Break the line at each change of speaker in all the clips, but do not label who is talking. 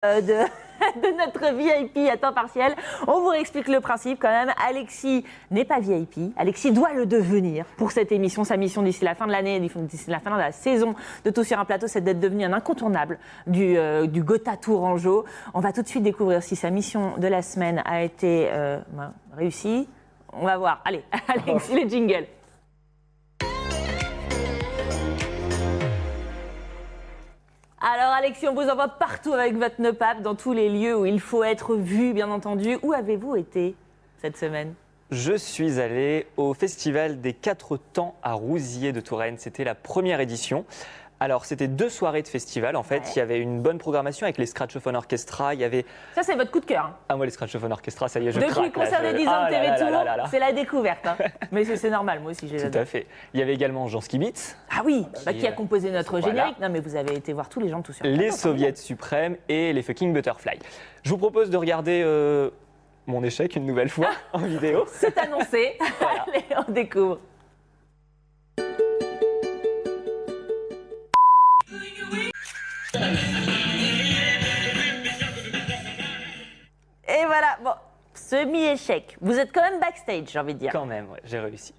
de notre VIP à temps partiel. On vous réexplique le principe quand même. Alexis n'est pas VIP. Alexis doit le devenir pour cette émission. Sa mission d'ici la fin de l'année, d'ici la fin de la saison de Tout sur un plateau, c'est d'être devenu un incontournable du Gotha Tourangeau. On va tout de suite découvrir si sa mission de la semaine a été réussie. On va voir. Allez, Alexis, les jingles. Alors Alexis, on vous envoie partout avec votre NEPAP, dans tous les lieux où il faut être vu, bien entendu. Où avez-vous été cette semaine ?
Je suis allé au Festival des 4 temps à Rouziers de Touraine. C'était la première édition. Alors, c'était 2 soirées de festival. En fait, il y avait une bonne programmation avec les Scratchophone Orchestra. Il y avait...
Ça, c'est votre coup de cœur.
Ah, moi, les Scratchophone Orchestra, ça y est, je
depuis
craque.
Depuis le concert des 10 ans de TV Tour, c'est la découverte. Hein. Mais c'est normal, moi aussi, j'ai
Tout à fait. Il y avait également Jean Skibitz.
Ah oui, qui a composé notre générique. Non, mais vous avez été voir tous les gens tout sur
les Soviets suprêmes et les fucking Butterfly. Je vous propose de regarder mon échec une nouvelle fois en vidéo.
C'est annoncé. Voilà. Allez, on découvre. Et voilà, bon, semi-échec. Vous êtes quand même backstage, j'ai envie de dire.
Quand même, ouais, j'ai réussi.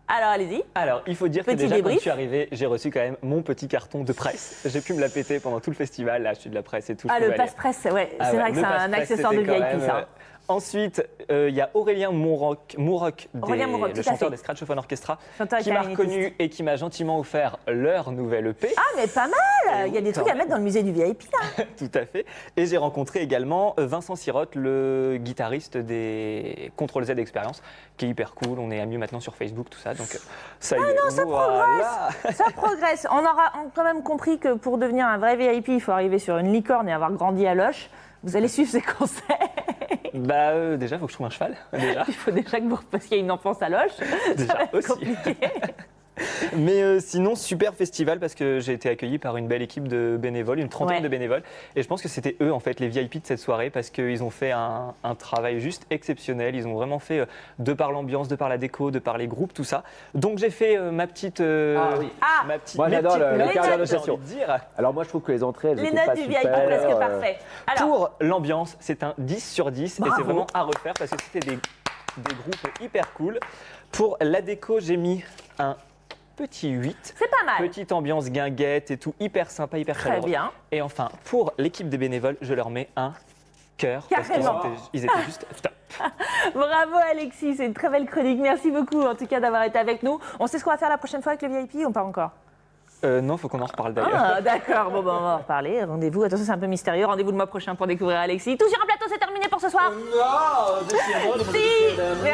Alors, allez-y.
Alors, il faut dire que déjà, quand je suis arrivé, j'ai reçu quand même mon petit carton de presse. J'ai pu me la péter pendant tout le festival. Là, je suis de la presse et tout.
Ah, le passe-presse, ouais. C'est vrai que c'est un accessoire de VIP, ça.
Ensuite, il y a Aurélien Mouroc, le chanteur des Scratchophone Orchestra, qui m'a reconnu et qui m'a gentiment offert leur nouvelle EP.
Ah, mais pas mal. Il y a des trucs à mettre dans le musée du VIP, là.
Tout à fait. Et j'ai rencontré également Vincent Sirotte, le guitariste des Contrôle Z Expérience, qui est hyper cool. On est amis maintenant sur Facebook, tout ça. Donc, ça y est.
Non, ça progresse. Ça progresse. On aura quand même compris que pour devenir un vrai VIP, il faut arriver sur une licorne et avoir grandi à Loche. Vous allez suivre ses conseils.
Bah déjà, il faut que je trouve un cheval. Déjà.
Il faut déjà que vous repassiez une enfance à Loche.
Déjà,
ça va être
aussi.
compliqué.
Mais sinon, super festival parce que j'ai été accueilli par une belle équipe de bénévoles, une trentaine de bénévoles. Et je pense que c'était eux, en fait, les VIP de cette soirée parce qu'ils ont fait un travail juste exceptionnel. Ils ont vraiment fait, de par l'ambiance, de par la déco, de par les groupes, tout ça. Donc j'ai fait ma petite...
ma petite moi, j'adore le carrière de session. Alors moi, je trouve que les entrées, elles
les
étaient
notes
pas
du
super,
VIP, presque parfait. Alors,
pour l'ambiance, c'est un 10 sur 10.
Bravo.
Et c'est vraiment à refaire parce que c'était des groupes hyper cool. Pour la déco, j'ai mis un petit 8.
C'est pas mal.
Petite ambiance guinguette et tout, hyper sympa, hyper chaleureux.
Très bien.
Et enfin, pour l'équipe des bénévoles, je leur mets un cœur.
Carrément.
Parce qu'ils étaient juste top.
Bravo Alexis, c'est une très belle chronique. Merci beaucoup en tout cas d'avoir été avec nous. On sait ce qu'on va faire la prochaine fois avec le VIP ou pas encore ?
Non, il faut qu'on en reparle d'ailleurs.
Ah, d'accord, bon, on va en reparler. Rendez-vous, attention, c'est un peu mystérieux. Rendez-vous le mois prochain pour découvrir Alexis. Tout sur un plateau, c'est terminé pour ce soir.
Non,
Si, mais